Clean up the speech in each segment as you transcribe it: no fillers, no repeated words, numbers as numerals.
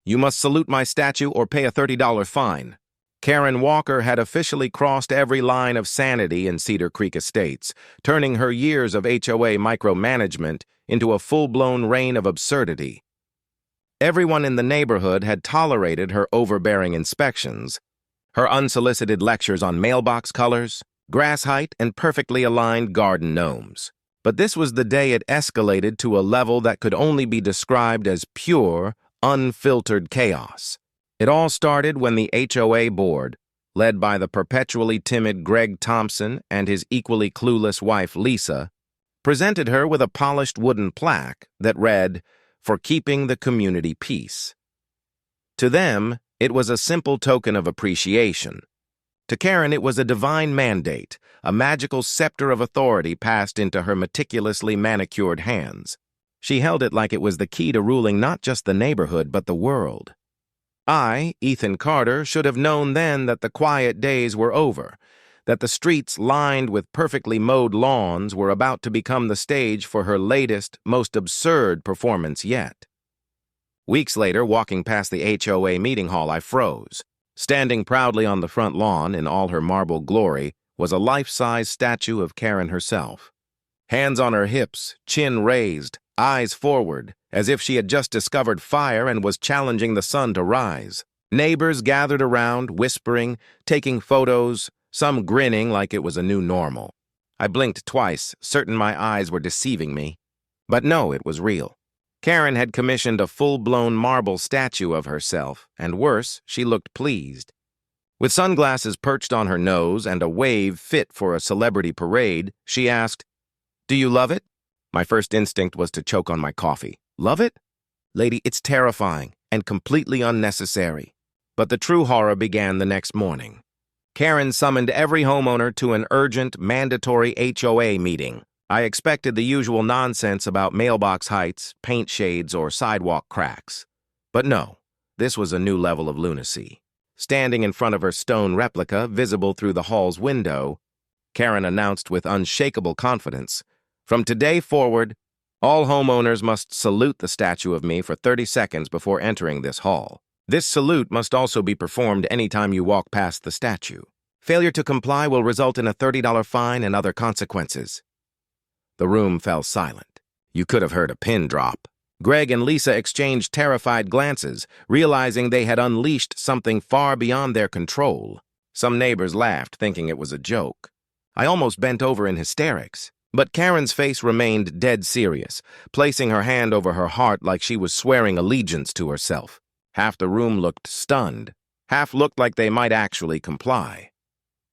You must salute my statue or pay a $30 fine. Karen Walker had officially crossed every line of sanity in Cedar Creek Estates, turning her years of HOA micromanagement into a full-blown reign of absurdity. Everyone in the neighborhood had tolerated her overbearing inspections, her unsolicited lectures on mailbox colors, grass height, and perfectly aligned garden gnomes. But this was the day it escalated to a level that could only be described as pure, unfiltered chaos. It all started when the HOA board, led by the perpetually timid Greg Thompson and his equally clueless wife Lisa, presented her with a polished wooden plaque that read, "For keeping the community peace." To them, it was a simple token of appreciation. To Karen, it was a divine mandate, a magical scepter of authority passed into her meticulously manicured hands. She held it like it was the key to ruling not just the neighborhood but the world. I, Ethan Carter, should have known then that the quiet days were over, that the streets lined with perfectly mowed lawns were about to become the stage for her latest, most absurd performance yet. Weeks later, walking past the HOA meeting hall, I froze. Standing proudly on the front lawn in all her marble glory was a life-size statue of Karen herself. Hands on her hips, chin raised, eyes forward, as if she had just discovered fire and was challenging the sun to rise. Neighbors gathered around, whispering, taking photos, some grinning like it was a new normal. I blinked twice, certain my eyes were deceiving me. But no, it was real. Karen had commissioned a full-blown marble statue of herself, and worse, she looked pleased. With sunglasses perched on her nose and a wave fit for a celebrity parade, she asked, "Do you love it?" My first instinct was to choke on my coffee. Love it? Lady, it's terrifying and completely unnecessary. But the true horror began the next morning. Karen summoned every homeowner to an urgent, mandatory HOA meeting. I expected the usual nonsense about mailbox heights, paint shades, or sidewalk cracks. But no, this was a new level of lunacy. Standing in front of her stone replica, visible through the hall's window, Karen announced with unshakable confidence, "From today forward, all homeowners must salute the statue of me for 30 seconds before entering this hall. This salute must also be performed anytime you walk past the statue. Failure to comply will result in a $30 fine and other consequences." The room fell silent. You could have heard a pin drop. Greg and Lisa exchanged terrified glances, realizing they had unleashed something far beyond their control. Some neighbors laughed, thinking it was a joke. I almost bent over in hysterics. But Karen's face remained dead serious, placing her hand over her heart like she was swearing allegiance to herself. Half the room looked stunned. Half looked like they might actually comply.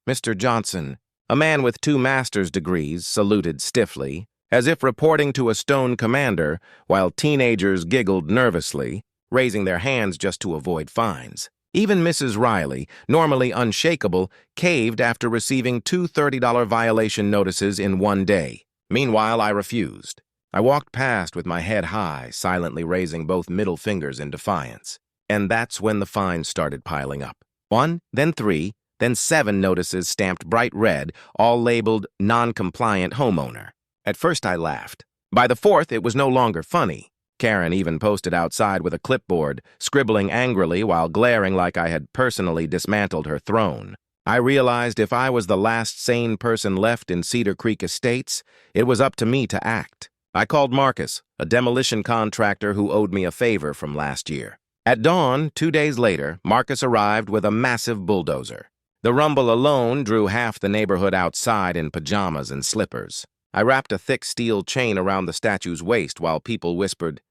Mr. Johnson, a man with 2 master's degrees, saluted stiffly, as if reporting to a stone commander, while teenagers giggled nervously, raising their hands just to avoid fines. Even Mrs. Riley, normally unshakable, caved after receiving 2 $30 violation notices in one day. Meanwhile, I refused. I walked past with my head high, silently raising both middle fingers in defiance. And that's when the fines started piling up. 1, then 3, then 7 notices stamped bright red, all labeled non-compliant homeowner. At first I laughed. By the 4th, it was no longer funny. Karen even posted outside with a clipboard, scribbling angrily while glaring like I had personally dismantled her throne. I realized if I was the last sane person left in Cedar Creek Estates, it was up to me to act. I called Marcus, a demolition contractor who owed me a favor from last year. At dawn, 2 days later, Marcus arrived with a massive bulldozer. The rumble alone drew half the neighborhood outside in pajamas and slippers. I wrapped a thick steel chain around the statue's waist while people whispered,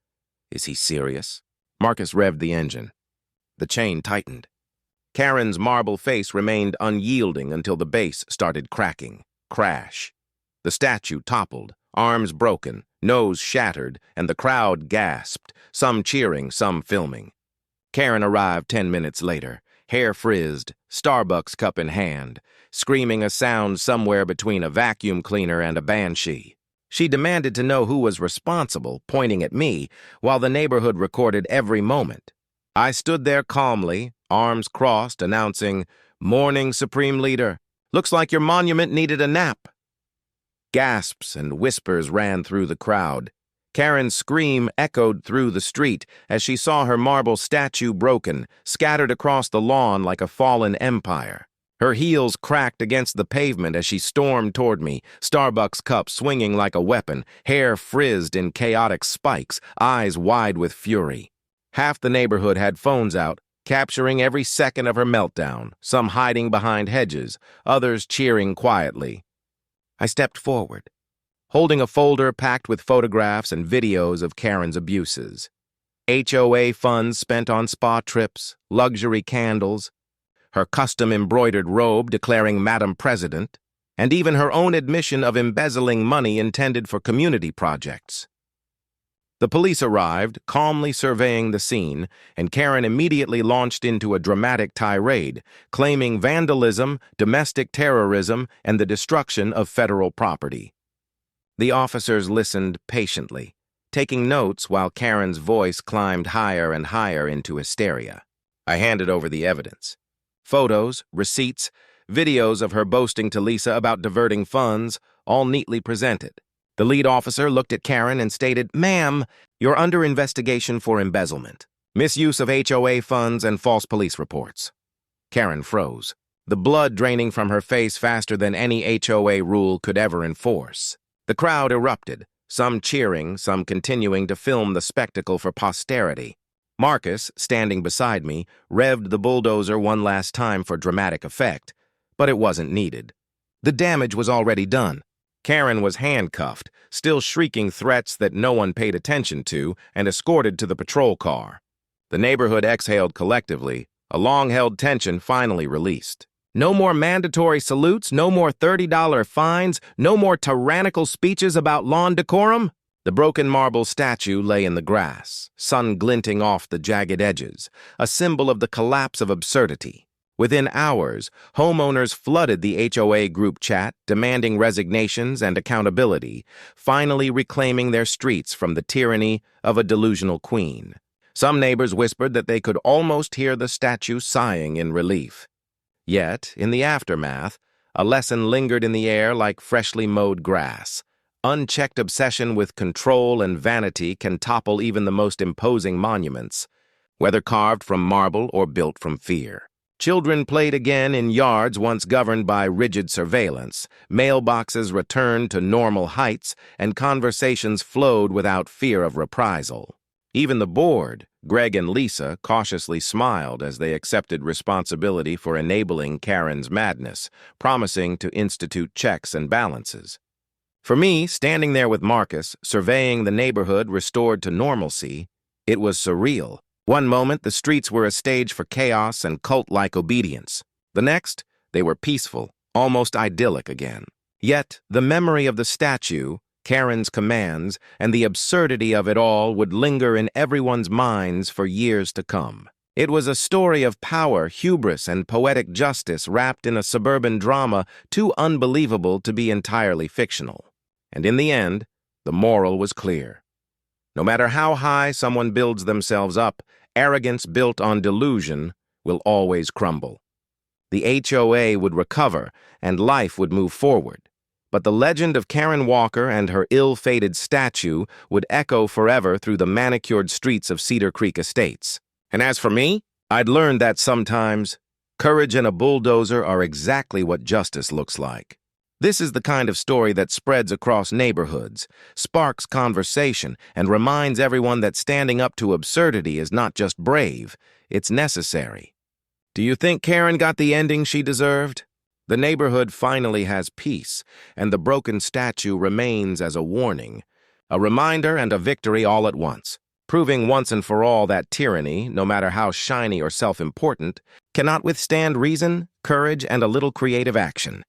"Is he serious?" Marcus revved the engine. The chain tightened. Karen's marble face remained unyielding until the base started cracking. Crash. The statue toppled, arms broken, nose shattered, and the crowd gasped, some cheering, some filming. Karen arrived 10 minutes later, hair frizzed, Starbucks cup in hand, screaming a sound somewhere between a vacuum cleaner and a banshee. She demanded to know who was responsible, pointing at me, while the neighborhood recorded every moment. I stood there calmly, arms crossed, announcing, "Morning, Supreme Leader. Looks like your monument needed a nap." Gasps and whispers ran through the crowd. Karen's scream echoed through the street as she saw her marble statue broken, scattered across the lawn like a fallen empire. Her heels cracked against the pavement as she stormed toward me, Starbucks cup swinging like a weapon, hair frizzed in chaotic spikes, eyes wide with fury. Half the neighborhood had phones out, capturing every second of her meltdown, some hiding behind hedges, others cheering quietly. I stepped forward, holding a folder packed with photographs and videos of Karen's abuses. HOA funds spent on spa trips, luxury candles, her custom-embroidered robe declaring Madam President, and even her own admission of embezzling money intended for community projects. The police arrived, calmly surveying the scene, and Karen immediately launched into a dramatic tirade, claiming vandalism, domestic terrorism, and the destruction of federal property. The officers listened patiently, taking notes while Karen's voice climbed higher and higher into hysteria. I handed over the evidence. Photos, receipts, videos of her boasting to Lisa about diverting funds, all neatly presented. The lead officer looked at Karen and stated, "Ma'am, you're under investigation for embezzlement, misuse of HOA funds, and false police reports." Karen froze, the blood draining from her face faster than any HOA rule could ever enforce. The crowd erupted, some cheering, some continuing to film the spectacle for posterity. Marcus, standing beside me, revved the bulldozer one last time for dramatic effect, but it wasn't needed. The damage was already done. Karen was handcuffed, still shrieking threats that no one paid attention to, and escorted to the patrol car. The neighborhood exhaled collectively, a long-held tension finally released. No more mandatory salutes, no more $30 fines, no more tyrannical speeches about lawn decorum. The broken marble statue lay in the grass, sun glinting off the jagged edges, a symbol of the collapse of absurdity. Within hours, homeowners flooded the HOA group chat, demanding resignations and accountability, finally reclaiming their streets from the tyranny of a delusional queen. Some neighbors whispered that they could almost hear the statue sighing in relief. Yet, in the aftermath, a lesson lingered in the air like freshly mowed grass. Unchecked obsession with control and vanity can topple even the most imposing monuments, whether carved from marble or built from fear. Children played again in yards once governed by rigid surveillance, mailboxes returned to normal heights, and conversations flowed without fear of reprisal. Even the board, Greg and Lisa, cautiously smiled as they accepted responsibility for enabling Karen's madness, promising to institute checks and balances. For me, standing there with Marcus, surveying the neighborhood restored to normalcy, it was surreal. One moment, the streets were a stage for chaos and cult-like obedience. The next, they were peaceful, almost idyllic again. Yet, the memory of the statue, Karen's commands, and the absurdity of it all would linger in everyone's minds for years to come. It was a story of power, hubris, and poetic justice wrapped in a suburban drama too unbelievable to be entirely fictional. And in the end, the moral was clear. No matter how high someone builds themselves up, arrogance built on delusion will always crumble. The HOA would recover, and life would move forward. But the legend of Karen Walker and her ill-fated statue would echo forever through the manicured streets of Cedar Creek Estates. And as for me, I'd learned that sometimes courage and a bulldozer are exactly what justice looks like. This is the kind of story that spreads across neighborhoods, sparks conversation, and reminds everyone that standing up to absurdity is not just brave, it's necessary. Do you think Karen got the ending she deserved? The neighborhood finally has peace, and the broken statue remains as a warning, a reminder and a victory all at once, proving once and for all that tyranny, no matter how shiny or self-important, cannot withstand reason, courage, and a little creative action.